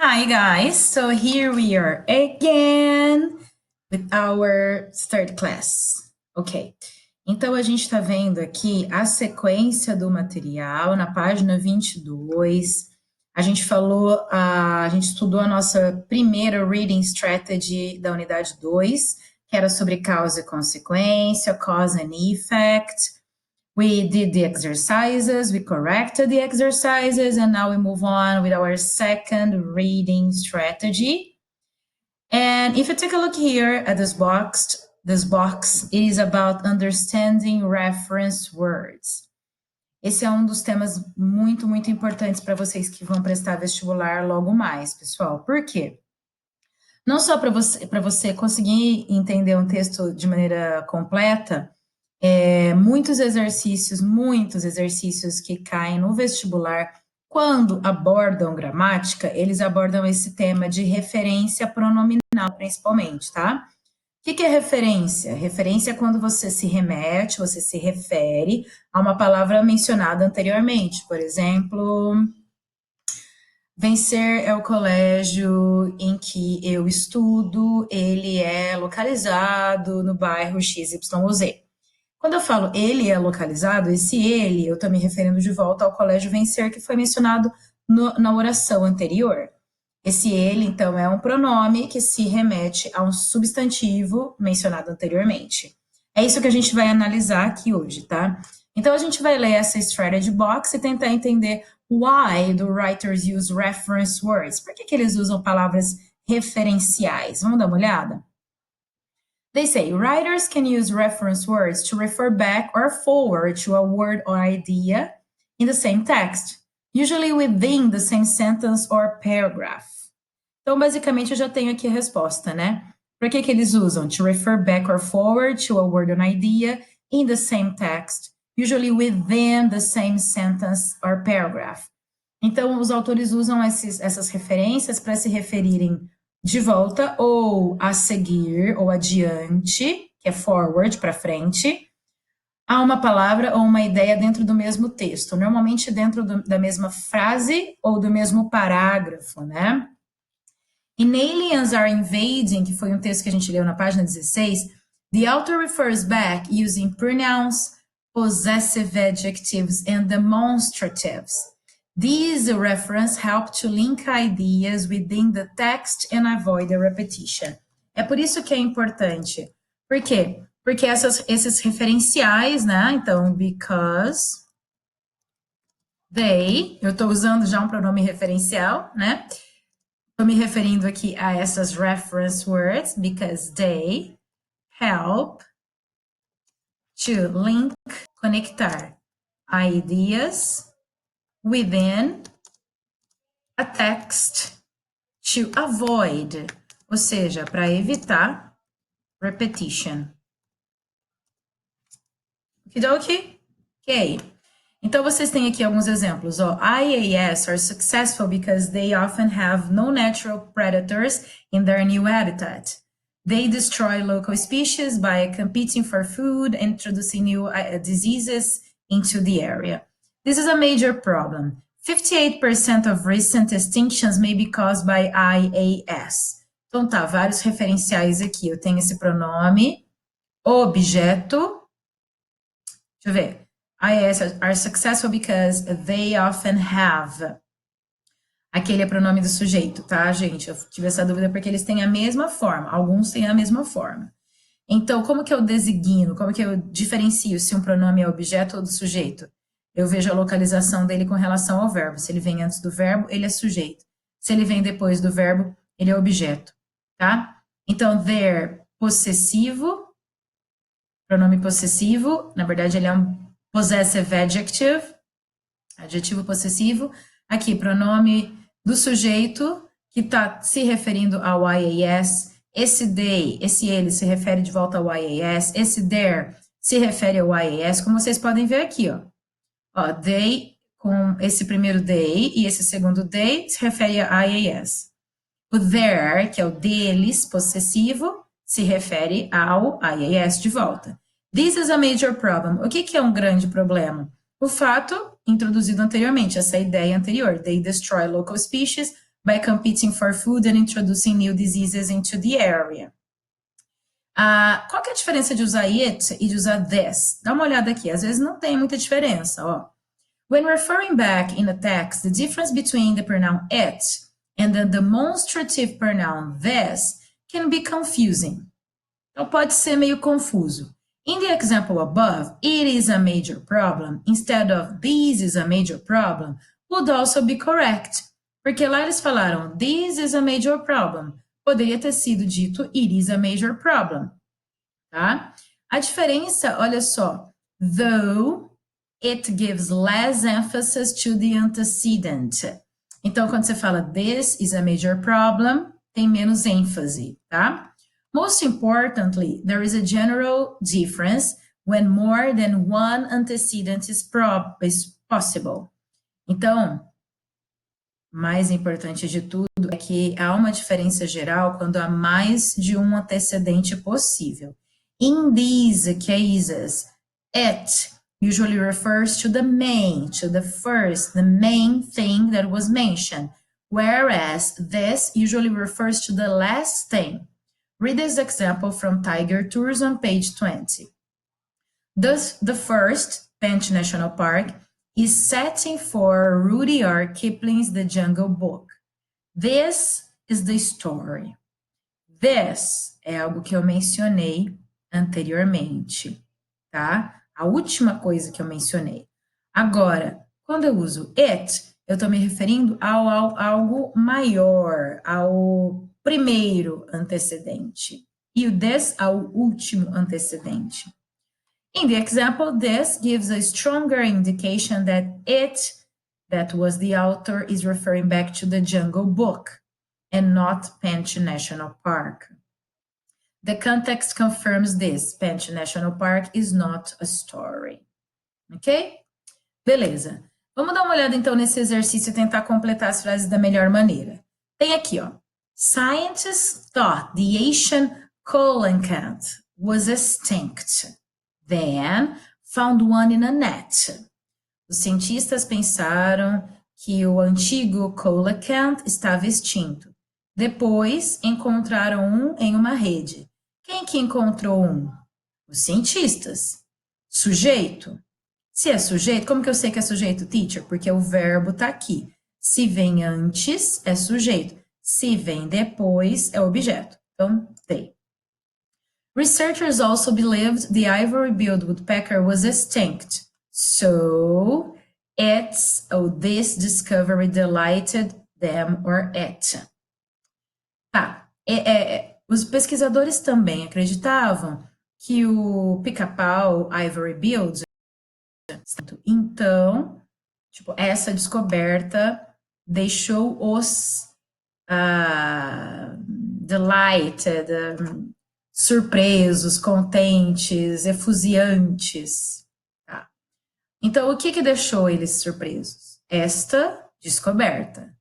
Hi guys, so here we are again with our third class. Ok, então a gente está vendo aqui a sequência do material na página 22. A gente falou, a gente estudou a nossa primeira reading strategy da unidade 2, que era sobre causa e consequência, cause and effect. We did the exercises, we corrected the exercises, and now we move on with our second reading strategy. And if you take a look here at this box, it is about understanding reference words. Esse é um dos temas muito importantes para vocês que vão prestar vestibular logo mais, pessoal. Por quê? Não só para você conseguir entender um texto de maneira completa, muitos exercícios que caem no vestibular, quando abordam gramática, eles abordam esse tema de referência pronominal, principalmente, tá? O que é referência? Referência é quando você se remete, você se refere a uma palavra mencionada anteriormente. Por exemplo, Vencer é o colégio em que eu estudo, ele é localizado no bairro XYZ. Quando eu falo ele é localizado, esse ele, eu estou me referindo de volta ao colégio Vencer, que foi mencionado na oração anterior. Esse ele, então, é um pronome que se remete a um substantivo mencionado anteriormente. É isso que a gente vai analisar aqui hoje, tá? Então, a gente vai ler essa strategy box e tentar entender why do writers use reference words. Por que eles usam palavras referenciais? Vamos dar uma olhada? They say writers can use reference words to refer back or forward to a word or idea in the same text, usually within the same sentence or paragraph. Então, basicamente, eu já tenho aqui a resposta, né? Por que eles usam? To refer back or forward to a word or idea in the same text, usually within the same sentence or paragraph. Então, os autores usam essas referências para se referirem de volta ou a seguir ou adiante, que é forward, para frente, a uma palavra ou uma ideia dentro do mesmo texto, normalmente dentro da mesma frase ou do mesmo parágrafo, né? In Aliens Are Invading, que foi um texto que a gente leu na página 16, the author refers back using pronouns, possessive adjectives, and demonstratives. These references help to link ideas within the text and avoid the repetition. É por isso que é importante. Por quê? Porque esses referenciais, né? Então, because they, eu estou usando já um pronome referencial, né? Estou me referindo aqui a essas reference words, because they help to link, conectar ideas within a text to avoid, ou seja, para evitar repetition. Okidoki? Ok. Então, vocês têm aqui alguns exemplos. Ó, IAS are successful because they often have no natural predators in their new habitat. They destroy local species by competing for food, introducing new diseases into the area. This is a major problem. 58% of recent extinctions may be caused by IAS. Então tá, vários referenciais aqui. Eu tenho esse pronome, objeto. Deixa eu ver. IAS are successful because they often have. Aquele é pronome do sujeito, tá, gente? Eu tive essa dúvida porque eles têm a mesma forma. Alguns têm a mesma forma. Então, como que eu designo, como que eu diferencio se um pronome é objeto ou do sujeito? Eu vejo a localização dele com relação ao verbo. Se ele vem antes do verbo, ele é sujeito. Se ele vem depois do verbo, ele é objeto, tá? Então, their, possessivo, pronome possessivo, na verdade ele é um possessive adjective, adjetivo possessivo. Aqui, pronome do sujeito, que está se referindo ao IAS. Esse they, esse ele, se refere de volta ao IAS. Esse their se refere ao IAS, como vocês podem ver aqui, ó. Ó, they, com esse primeiro they e esse segundo they, se refere a IAS. O their, que é o deles, possessivo, se refere ao IAS de volta. This is a major problem. O que é um grande problema? O fato introduzido anteriormente, essa ideia anterior. They destroy local species by competing for food and introducing new diseases into the area. Qual que é a diferença de usar it e de usar this? Dá uma olhada aqui, às vezes não tem muita diferença, ó. When referring back in a text, the difference between the pronoun it and the demonstrative pronoun this can be confusing. Então pode ser meio confuso. In the example above, it is a major problem, instead of this is a major problem, would also be correct. Porque lá eles falaram, this is a major problem. Poderia ter sido dito, it is a major problem. Tá? A diferença, olha só, though it gives less emphasis to the antecedent. Então, quando você fala this is a major problem, tem menos ênfase, tá? Most importantly, there is a general difference when more than one antecedent is possible. Então, mais importante de tudo é que há uma diferença geral quando há mais de um antecedente possível. In these cases, it usually refers to the main, to the first, the main thing that was mentioned, whereas this usually refers to the last thing. Read this example from Tiger Tours on page 20. Thus, the first, Banff National Park, is setting for Rudyard Kipling's The Jungle Book. This is the story. This é algo que eu mencionei anteriormente, tá? A última coisa que eu mencionei. Agora, quando eu uso it, eu estou me referindo ao algo maior, ao primeiro antecedente. E o this ao último antecedente. In the example, this gives a stronger indication that it, that was the author, is referring back to the Jungle Book and not Banff National Park. The context confirms this. Banff National Park is not a story. Ok? Beleza. Vamos dar uma olhada então nesse exercício e tentar completar as frases da melhor maneira. Tem aqui, ó. Scientists thought the Asian coelacanth was extinct. Then found one in a net. Os cientistas pensaram que o antigo coelacanth estava extinto. Depois encontraram um em uma rede. Quem que encontrou um? Os cientistas. Sujeito. Se é sujeito, como que eu sei que é sujeito, teacher? Porque o verbo está aqui. Se vem antes, é sujeito. Se vem depois, é objeto. Então, they. Researchers also believed the ivory-billed woodpecker was extinct. So, this discovery delighted them or it. Tá. Os pesquisadores também acreditavam que o pica-pau ivory-billed. Então, tipo, essa descoberta deixou-os delighted, surpresos, contentes, efusiantes. Tá? Então, o que deixou eles surpresos? Esta descoberta.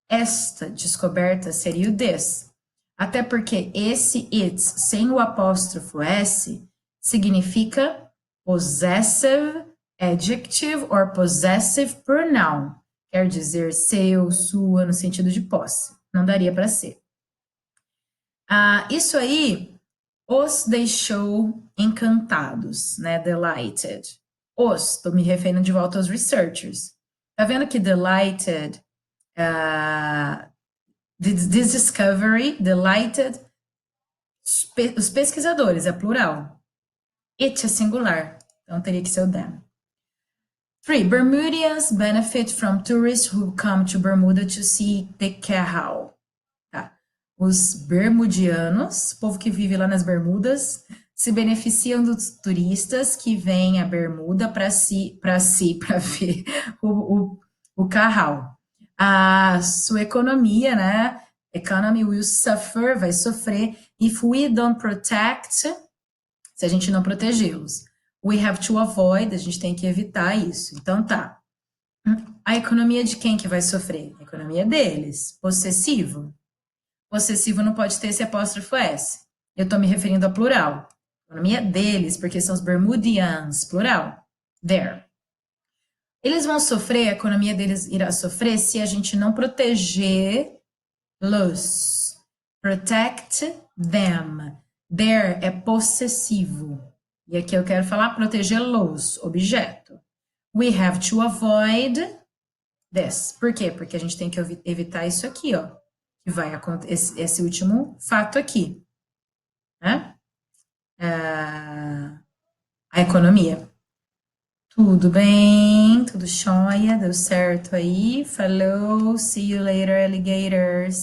Esta descoberta seria o this. Até porque esse it, sem o apóstrofo S, significa possessive adjective or possessive pronoun. Quer dizer seu, sua, no sentido de posse. Não daria para ser. Isso aí os deixou encantados, né? Delighted. Estou me referindo de volta aos researchers. Tá vendo que delighted, this discovery, delighted, os pesquisadores, é plural. It é singular, então teria que ser o them. 3. Bermudians benefit from tourists who come to Bermuda to see the Cahal. Os bermudianos, povo que vive lá nas Bermudas, se beneficiam dos turistas que vêm à Bermuda para ver o Cahal. A sua economia, né? Economy will suffer, vai sofrer if we don't protect, se a gente não protegê-los. We have to avoid, a gente tem que evitar isso. Então tá. A economia de quem que vai sofrer? A economia deles. Possessivo. Possessivo não pode ter esse apóstrofo S. Eu estou me referindo a plural. Economia deles, porque são os Bermudians, plural. There. Eles vão sofrer, a economia deles irá sofrer se a gente não proteger Los. Protect them. Their é possessivo. E aqui eu quero falar protegê-los, objeto. We have to avoid this. Por quê? Porque a gente tem que evitar isso aqui, ó. Que vai acontecer, esse último fato aqui. Né? A economia. Tudo bem, tudo jóia, deu certo aí. Falou, see you later, alligators.